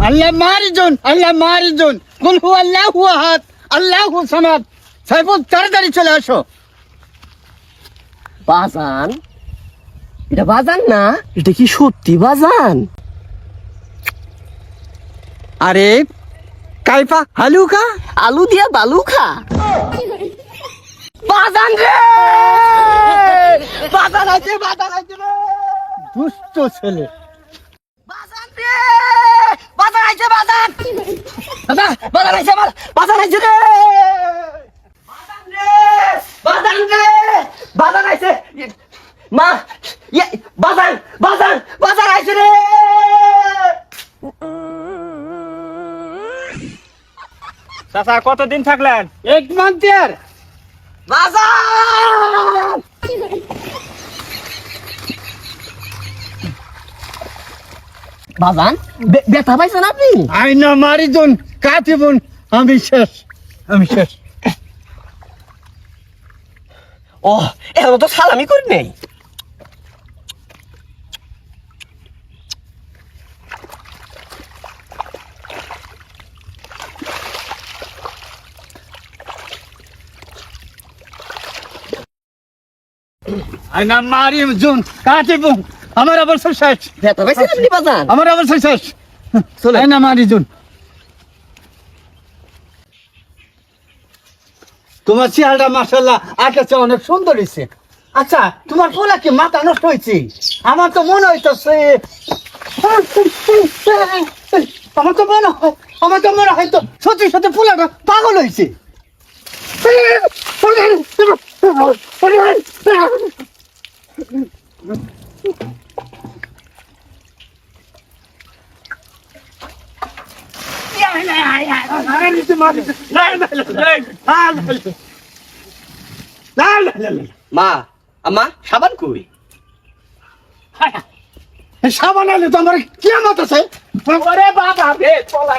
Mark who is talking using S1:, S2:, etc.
S1: আল্লাহ মারিজুন আল্লাহ মারিজুন কুল হু আল্লাহু আহাদ আল্লাহু সামাদ। সাইফুল তাড়াতাড়ি চলে আসো।
S2: বাজান, এটা বাজান না, এটা কি সত্যি বাজান?
S1: আরে কাইফা হালুকা
S2: আলু দিয়া বালু খা। বাজান রে, বাজান আছে রে,
S1: দুষ্ট ছেলে।
S2: বাজান রে, বাজান আছে বাজান। দাদা বাজান আছে, বাজান আছে রে, বাজান রে, বাজান রে, বাজান আছে। মা বাজান বাজান বাজান আছে রে।
S3: চাচা কতদিন থাকলেন?
S1: এক মান্থের
S2: বাজান বাজান ব্যথা পাইছেন আপনি?
S1: আইনা মারিজুন কাতিবুন। আমি শেষ, আমি শেষ।
S2: ও এখন তো সালামি করি নেই।
S1: আইনা মারিজুন কাতিবুন। আমার অবস্থা শেষ,
S2: ব্যথা পাইছেন আপনি বাজান?
S1: আমার অবস্থা শেষ।
S2: চলে
S1: আইনা মারিজুন। তোমার চেহারাটা মাশাআল্লাহ আকাশে অনেক সুন্দর হয়েছে। আচ্ছা তোমার পোলা কি মাথা নষ্ট হয়েছে? আমার তো মনে হইতেছে, আমার তো মনে হয় তো সত্যি সত্যি পোলাটা পাগল হয়েছে।
S2: মা আম্মা সাবান কই?
S1: সাবান আলে তো আমার কিয়ামত আছে।
S3: ওরে বাবা রে, চলা